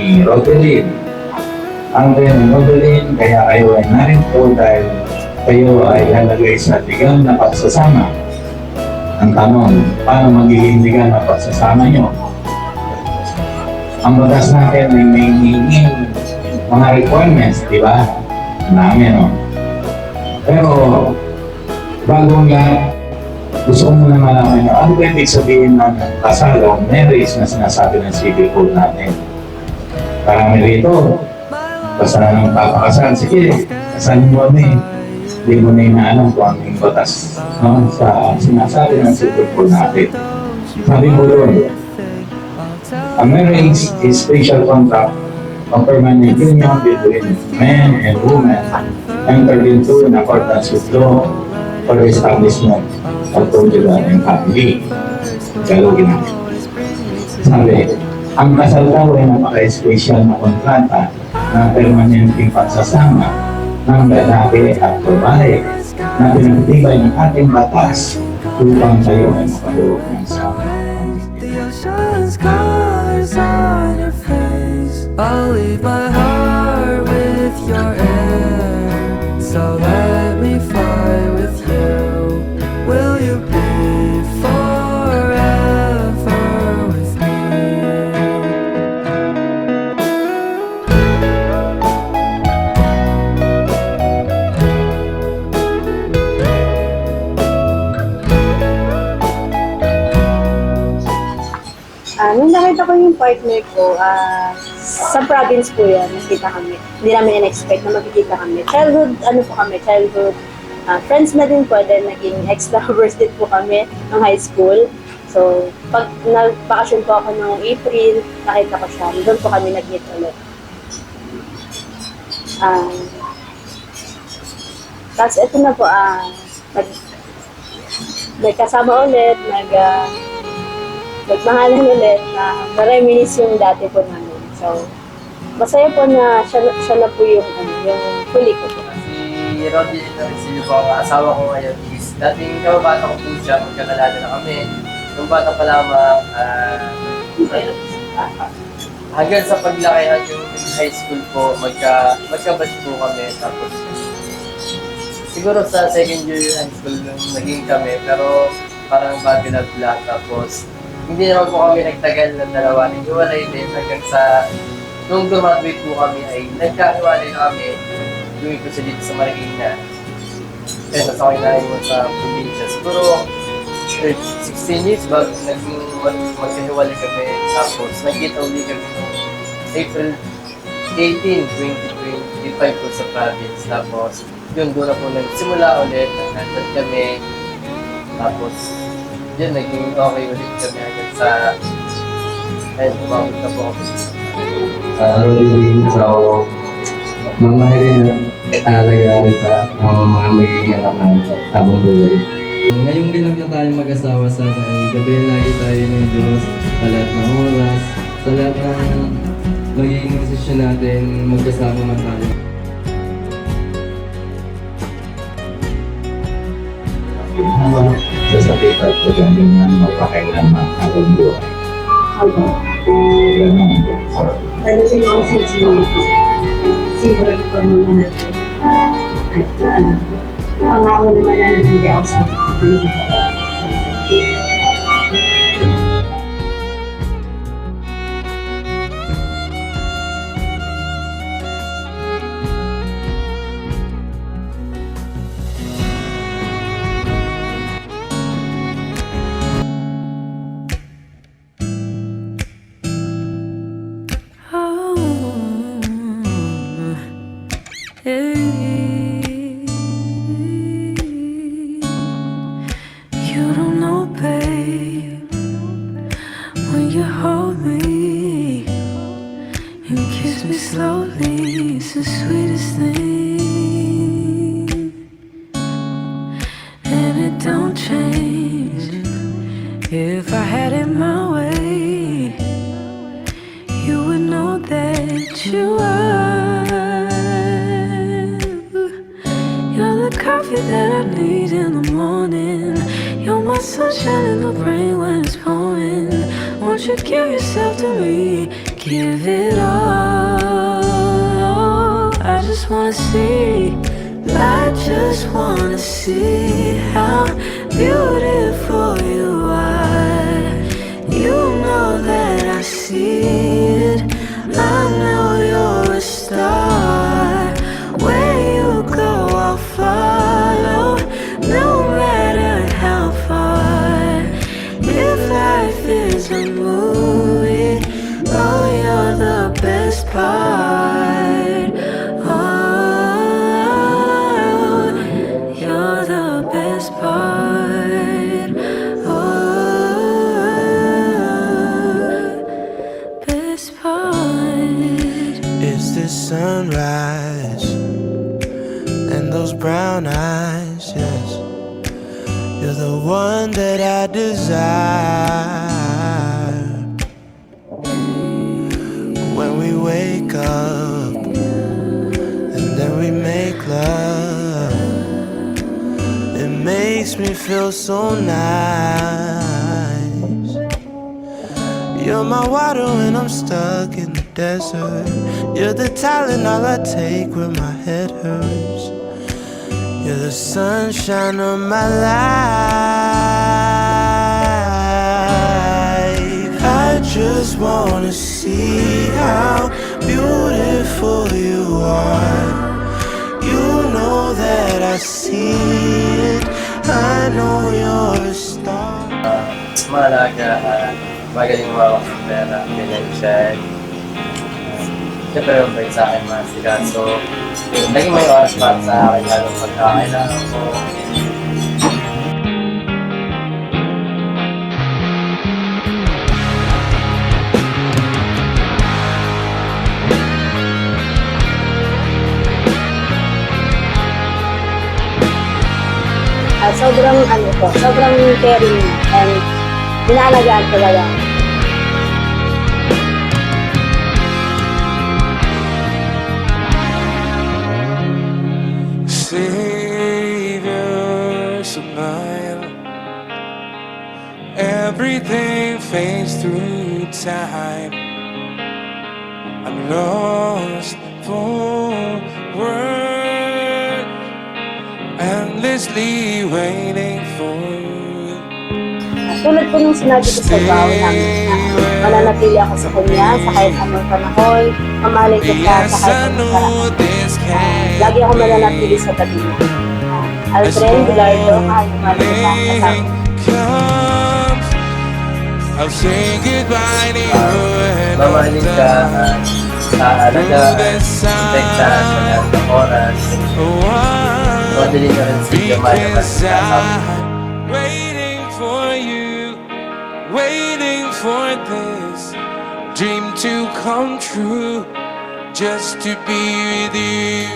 ni Rodelin. Ang kaya ni Rodelin, kaya kayo ay narito dahil kayo ay halagay sa legal na pagsasama. Ang tanong, paano magiging legal na pagsasama nyo? Ang batas natin ay may hinging mga requirements, di ba? Marami, no? Pero, bago nga, gusto ko muna malaman nyo, ano ba ibig sabihin ng kasal o marriage na sinasabi ng civil code natin? Marami rito, basta na nang papakasal, sige, kasalin mo kami. Hindi mo na inaalam kung anong batas no? Sa sinasabi ng civil code natin. Sabi mo doon, a marriage is special contract of permanent union between men and women entered into in accordance with law for the establishment of conjugal and family. Galugin natin. Sabi, ang kasal daw ay napaka-special na kontrata na permanenteng pagsasama ng lalaki at babae na pinagtibay ng ating batas upang tayo ay makaluwag ng sama. I'll leave my heart with your air. So let me fly with you. Will you be forever with me? Nung nakita ko yung partner ko, sa province po yan, nakita kami. Hindi namin in-expect na magkikita kami. Childhood friends na din po, then naging ex-lovers din po kami ng high school. So, pag nag-vacation po ako noong April, nakita ko siya. Doon po kami nag-meet ulit. Tapos ito na po, nagkasama ulit, nagmahalan ulit, na-reminisce yung dati po namin. So, masaya po na siya na po yung huli ko po. Si Roddy na rin po ang asawa ko ngayon is dating kababata ko po siya, magkakalala na kami. Nung bata pa lamang, hanggang sa paglakihan yung high school po, magkabatch po kami. Tapos, siguro sa second year high school nung naging kami, pero parang bago nag-vlog. Tapos, hindi naman po kami nagtagal ng dalawa. Naghiwalay din hanggang sa nung graduate po kami ay nagkahiwalay na kami. Gawin ko siya dito sa Marikina. Kaya nasa akin na yun sa probinsya. Siguro 16 years bago naging magkahiwalay kami. Tapos nagkita ulit kami noong April 18, 2025 po sa province. Tapos yun doon na po nagsimula ulit. Nandun kami. Tapos yun, naging okay ulit kami hanggang sa ayun, umabot na po ako. Rodelin, so, mamahalin na alagaan sa mga magiging anak namin habang buhay. Ngayong bilang na tayo mag-asawa, sana ay gabayan lagi tayo ng Diyos sa lahat ng oras, sa lahat ng magiging desisyon natin, magkasama man tayo. Sasabitan ko dyan yung mapakailaman habang buhay. Ganun. Ano siguro siguro ko naman natin. At pangako naman na hindi ako sa You don't know, babe, when you hold me and kiss me slowly, it's the sweetest thing, and it don't change. If I had it my way, you would know that you are. You're the coffee that I need in the morning. You're my sunshine in the rain when it's pouring. Won't you give yourself to me? give it all. I just wanna see, I just wanna see how beautiful you are. You know that I see it, I know you're a star. Where you go, I'll follow, no matter how far. If life is a movie, oh, you're the best part. Oh, you're the best part. Oh, best part. It's this sunrise and those brown eyes, yes. You're the one that I desire. When we wake up and then we make love, it makes me feel so nice. You're my water when I'm stuck in the desert. You're the Tylenol I take when my head hurts. You're the sunshine of my life. I just wanna see how beautiful you are. You know that I see it, I know you're a star. Malaga, magaling mawak ng pera, ganyan siya. Siyempre yung bait sa akin, masikaso. Naging may oras para sa akin, lalo pagkakailangan ko. Sobrang caring and binaalagaan talaga. Save your smile. Everything fades through time. I'm lost for words, endlessly waiting for you. Tulad po nung sinabi ko sa vow namin na mananatili ako sa kanya sa kahit anong panahon, mamahalin ko siya sa kahit anong paraan. Lagi ako mananatili sa tabi niya. Aldrin, Bilardo, kahit mahal ko siya kasama. I'll say goodbye to you. Mamahalin ka, alaga, protektahan sa lahat ng oras. Madali na rin si Jamay naman kasama. Waiting for you, waiting for this dream to come true, just to be with you.